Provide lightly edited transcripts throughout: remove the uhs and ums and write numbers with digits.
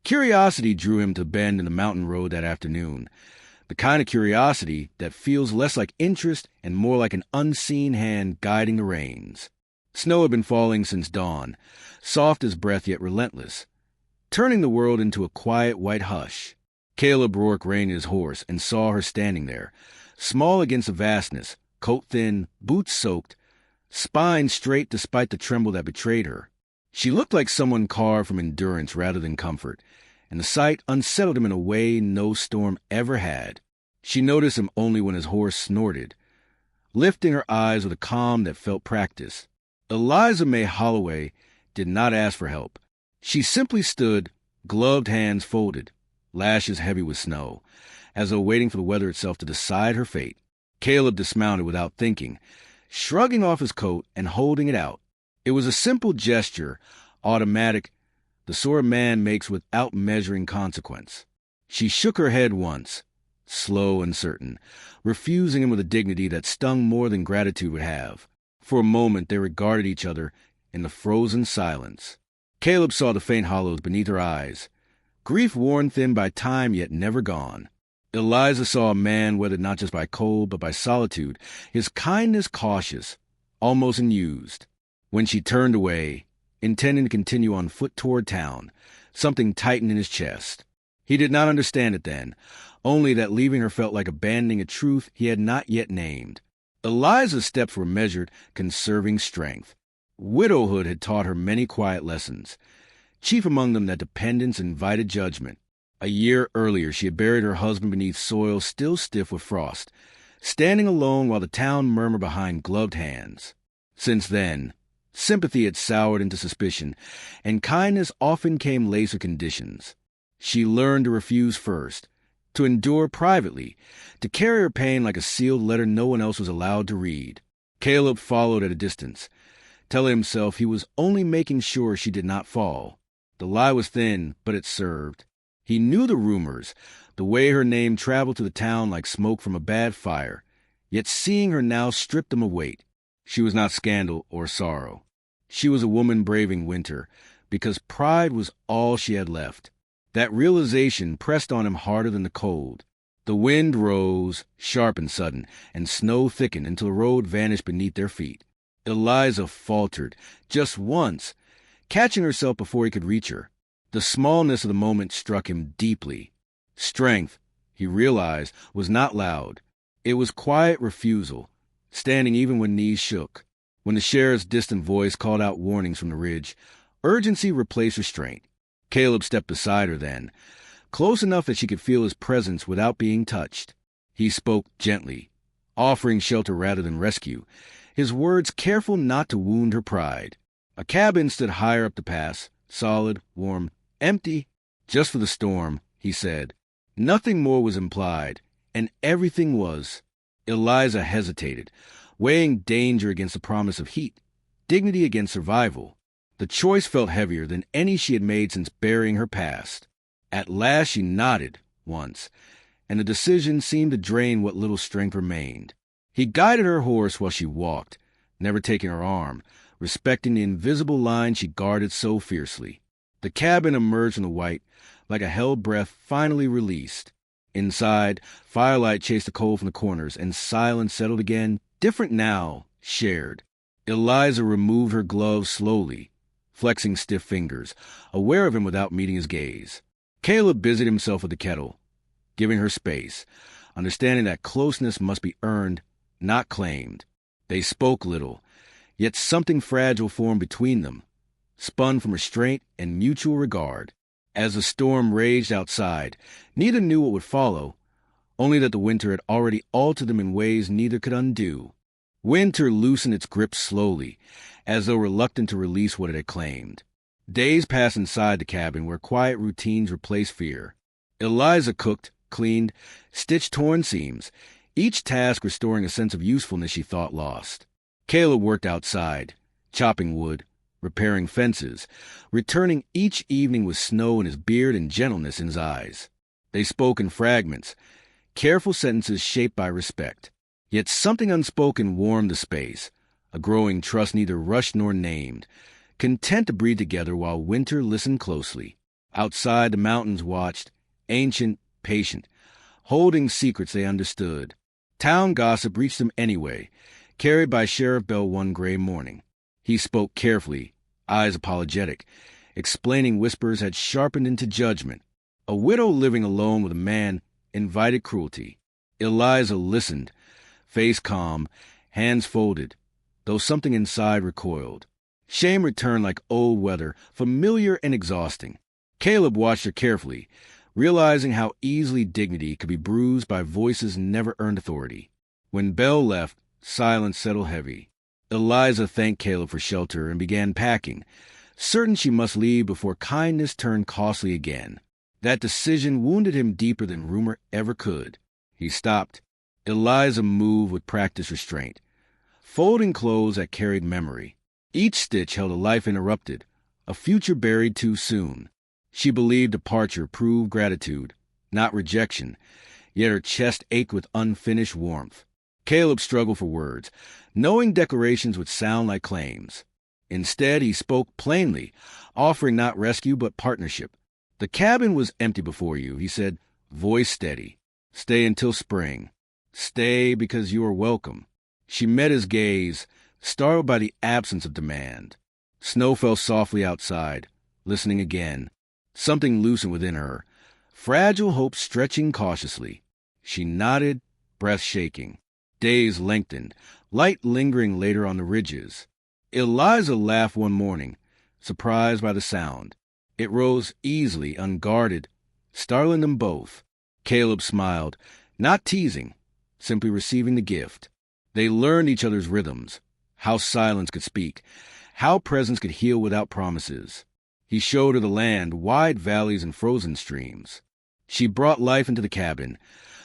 Curiosity drew him to the bend in the mountain road that afternoon, the kind of curiosity that feels less like interest and more like an unseen hand guiding the reins. Snow had been falling since dawn, soft as breath yet relentless, turning the world into a quiet white hush. Caleb Rourke reined his horse and saw her standing there, small against the vastness, coat thin, boots soaked, spine straight despite the tremble that betrayed her. She looked like someone carved from endurance rather than comfort, and the sight unsettled him in a way no storm ever had. She noticed him only when his horse snorted, lifting her eyes with a calm that felt practiced. Eliza May Holloway did not ask for help. She simply stood, gloved hands folded, lashes heavy with snow, as though waiting for the weather itself to decide her fate. Caleb dismounted without thinking, shrugging off his coat and holding it out. It was a simple gesture, automatic, the sort a man makes without measuring consequence. She shook her head once, slow and certain, refusing him with a dignity that stung more than gratitude would have. For a moment they regarded each other in the frozen silence. Caleb saw the faint hollows beneath her eyes, grief worn thin by time yet never gone. Eliza saw a man weathered not just by cold but by solitude, his kindness cautious, almost unused. When she turned away, intending to continue on foot toward town, something tightened in his chest. He did not understand it then, only that leaving her felt like abandoning a truth he had not yet named. Eliza's steps were measured, conserving strength. Widowhood had taught her many quiet lessons, chief among them that dependence invited judgment. A year earlier she had buried her husband beneath soil still stiff with frost, standing alone while the town murmured behind gloved hands. Since then, sympathy had soured into suspicion, and kindness often came laced with conditions. She learned to refuse first, to endure privately, to carry her pain like a sealed letter no one else was allowed to read. Caleb followed at a distance, telling himself he was only making sure she did not fall. The lie was thin, but it served. He knew the rumors, the way her name traveled to the town like smoke from a bad fire, yet seeing her now stripped him of weight. She was not scandal or sorrow. She was a woman braving winter, because pride was all she had left. That realization pressed on him harder than the cold. The wind rose, sharp and sudden, and snow thickened until the road vanished beneath their feet. Eliza faltered, just once, catching herself before he could reach her. The smallness of the moment struck him deeply. Strength, he realized, was not loud. It was quiet refusal, standing even when knees shook. When the sheriff's distant voice called out warnings from the ridge, urgency replaced restraint. Caleb stepped beside her then, close enough that she could feel his presence without being touched. He spoke gently, offering shelter rather than rescue, his words careful not to wound her pride. A cabin stood higher up the pass, solid, warm, empty, just for the storm, he said. Nothing more was implied, and everything was. Eliza hesitated, weighing danger against the promise of heat, dignity against survival. The choice felt heavier than any she had made since burying her past. At last she nodded, once, and the decision seemed to drain what little strength remained. He guided her horse while she walked, never taking her arm, respecting the invisible line she guarded so fiercely. The cabin emerged from the white, like a held breath finally released. Inside, firelight chased the cold from the corners, and silence settled again, different now, shared. Eliza removed her gloves slowly, flexing stiff fingers, aware of him without meeting his gaze. Caleb busied himself with the kettle, giving her space, understanding that closeness must be earned, not claimed. They spoke little, yet something fragile formed between them, spun from restraint and mutual regard. As the storm raged outside, neither knew what would follow, only that the winter had already altered them in ways neither could undo. Winter loosened its grip slowly, as though reluctant to release what it had claimed. Days passed inside the cabin where quiet routines replaced fear. Eliza cooked, cleaned, stitched torn seams, each task restoring a sense of usefulness she thought lost. Caleb worked outside, chopping wood, repairing fences, returning each evening with snow in his beard and gentleness in his eyes. They spoke in fragments, careful sentences shaped by respect. Yet something unspoken warmed the space, a growing trust neither rushed nor named, content to breathe together while winter listened closely. Outside, the mountains watched, ancient, patient, holding secrets they understood. Town gossip reached them anyway, carried by Sheriff Bell one gray morning. He spoke carefully, eyes apologetic, explaining whispers had sharpened into judgment. A widow living alone with a man invited cruelty. Eliza listened, face calm, hands folded, though something inside recoiled. Shame returned like old weather, familiar and exhausting. Caleb watched her carefully, realizing how easily dignity could be bruised by voices never earned authority. When Belle left, silence settled heavy. Eliza thanked Caleb for shelter and began packing, certain she must leave before kindness turned costly again. That decision wounded him deeper than rumor ever could. He stopped. Eliza moved with practiced restraint, folding clothes that carried memory. Each stitch held a life interrupted, a future buried too soon. She believed departure proved gratitude, not rejection, yet her chest ached with unfinished warmth. Caleb struggled for words, knowing declarations would sound like claims. Instead, he spoke plainly, offering not rescue but partnership. "The cabin was empty before you," he said, voice steady. "Stay until spring. Stay because you are welcome." She met his gaze, startled by the absence of demand. Snow fell softly outside, listening again. Something loosened within her, fragile hope stretching cautiously. She nodded, breath shaking. Days lengthened, light lingering later on the ridges. Eliza laughed one morning, surprised by the sound. It rose easily, unguarded, startling them both. Caleb smiled, not teasing, simply receiving the gift. They learned each other's rhythms, how silence could speak, how presence could heal without promises. He showed her the land, wide valleys and frozen streams. She brought life into the cabin,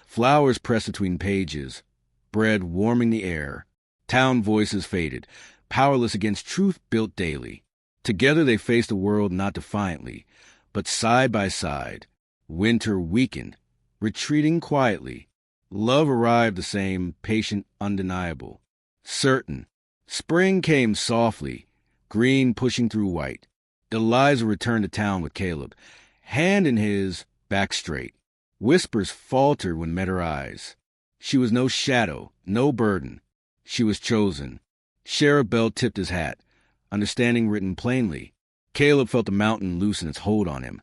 flowers pressed between pages, bread warming the air. Town voices faded, powerless against truth built daily. Together they faced the world not defiantly, but side by side. Winter weakened, retreating quietly. Love arrived the same, patient, undeniable, certain. Spring came softly, green pushing through white. Eliza returned to town with Caleb, hand in his, back straight. Whispers faltered when met her eyes. She was no shadow, no burden. She was chosen. Sheriff Bell tipped his hat, understanding written plainly. Caleb felt the mountain loosen its hold on him,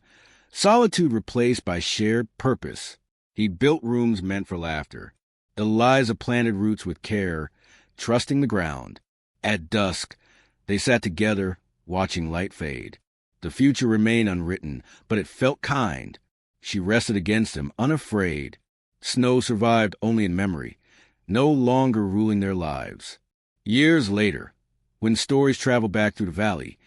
solitude replaced by shared purpose. He built rooms meant for laughter. Eliza planted roots with care, trusting the ground. At dusk, they sat together, watching light fade. The future remained unwritten, but it felt kind. She rested against him, unafraid. Snow survived only in memory, no longer ruling their lives. Years later, when stories traveled back through the valley,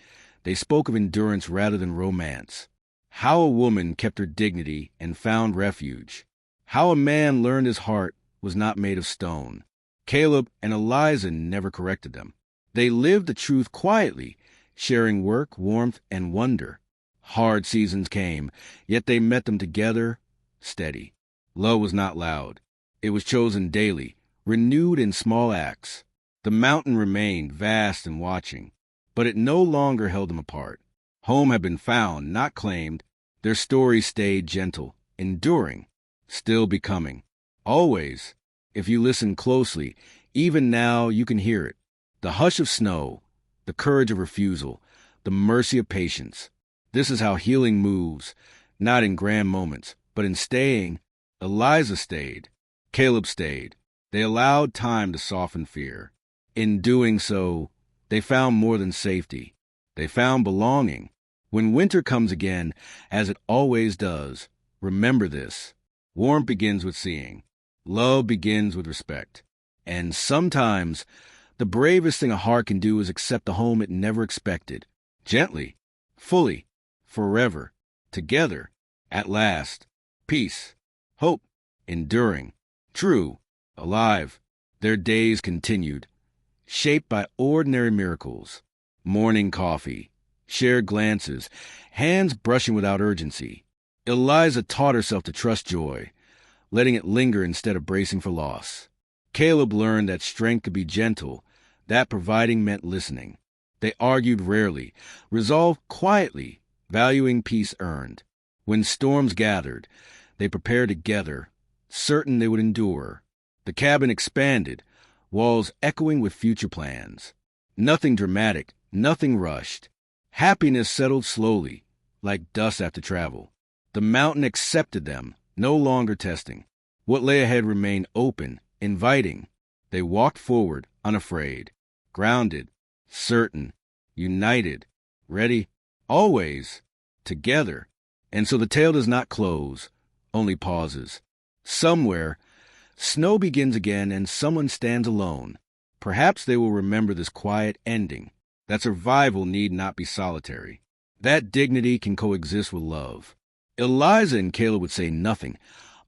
they spoke of endurance rather than romance. How a woman kept her dignity and found refuge. How a man learned his heart was not made of stone. Caleb and Eliza never corrected them. They lived the truth quietly, sharing work, warmth, and wonder. Hard seasons came, yet they met them together, steady. Love was not loud. It was chosen daily, renewed in small acts. The mountain remained vast and watching, but it no longer held them apart. Home had been found, not claimed. Their stories stayed gentle, enduring, still becoming. Always, if you listen closely, even now you can hear it. The hush of snow, the courage of refusal, the mercy of patience. This is how healing moves, not in grand moments, but in staying. Eliza stayed. Caleb stayed. They allowed time to soften fear. In doing so, they found more than safety. They found belonging. When winter comes again, as it always does, remember this. Warmth begins with seeing. Love begins with respect. And sometimes, the bravest thing a heart can do is accept the home it never expected. Gently, fully, forever, together, at last. Peace, hope, enduring, true, alive. Their days continued, shaped by ordinary miracles. Morning coffee, shared glances, hands brushing without urgency. Eliza taught herself to trust joy, letting it linger instead of bracing for loss. Caleb learned that strength could be gentle, that providing meant listening. They argued rarely, resolved quietly, valuing peace earned. When storms gathered, they prepared together, certain they would endure. The cabin expanded, walls echoing with future plans. Nothing dramatic, nothing rushed. Happiness settled slowly, like dust after travel. The mountain accepted them, no longer testing. What lay ahead remained open, inviting. They walked forward, unafraid, grounded, certain, united, ready, always, together. And so the tale does not close, only pauses. Somewhere, snow begins again and someone stands alone. Perhaps they will remember this quiet ending, that survival need not be solitary. That dignity can coexist with love. Eliza and Caleb would say nothing,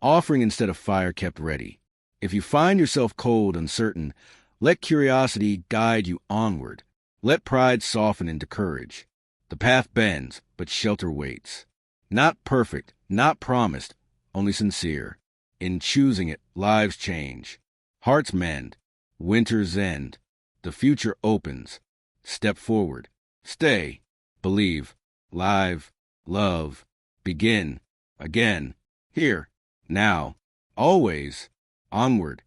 offering instead of fire kept ready. If you find yourself cold, uncertain, let curiosity guide you onward. Let pride soften into courage. The path bends, but shelter waits. Not perfect, not promised, only sincere. In choosing it, lives change. Hearts mend. Winters end. The future opens. Step forward. Stay. Believe. Live. Love. Begin. Again. Here. Now. Always. Onward.